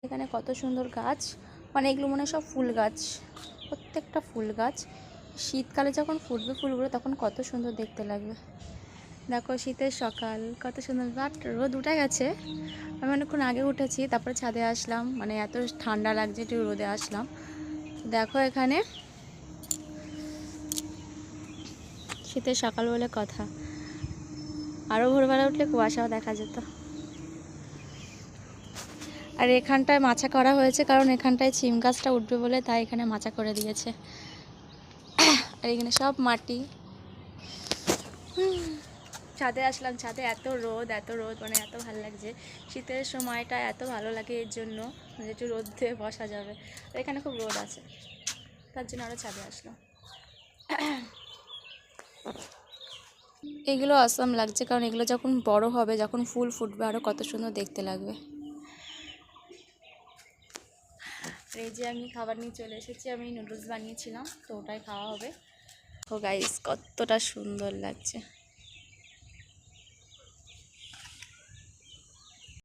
এখানে কত সুন্দর গাছ, মানে এগুলো মনে হয় সব ফুল গাছ, প্রত্যেকটা ফুল গাছ। শীতকালে যখন ফুটবে ফুলগুলো তখন কত সুন্দর দেখতে লাগবে। দেখো শীতের সকাল কত সুন্দর, বাট রোদ উঠে গেছে। আমি অনেকক্ষণ আগে উঠেছি, তারপরে ছাদে আসলাম, মানে এত ঠান্ডা লাগছে একটু রোদে আসলাম। দেখো এখানে শীতের সকাল বলে কথা, আরও ভোরবেলা উঠলে কুয়াশাও দেখা যেত। আর এখানটায় মাচা করা হয়েছে কারণ এখানটায় সিম গাছটা উঠবে বলে, তাই এখানে মাচা করে দিয়েছে। আর এখানে সব মাটি। ছাদে আসলাম, ছাদে এত রোদ মানে এত ভালো লাগছে। শীতের সময়টা এত ভালো লাগে এর জন্য যে একটু রোদ দিয়ে বসা যাবে। এখানে খুব রোদ আছে, তার জন্য আরও ছাদে আসলাম। এগুলো অসাম লাগছে কারণ এগুলো যখন বড় হবে, যখন ফুল ফুটবে, আরও কত সুন্দর দেখতে লাগবে। এই যে আমি খাবার নিয়ে চলে এসেছি, আমি নুডলস বানিয়েছিলাম, তো ওটাই খাওয়া হবে। তো গাইস কতটা সুন্দর লাগছে।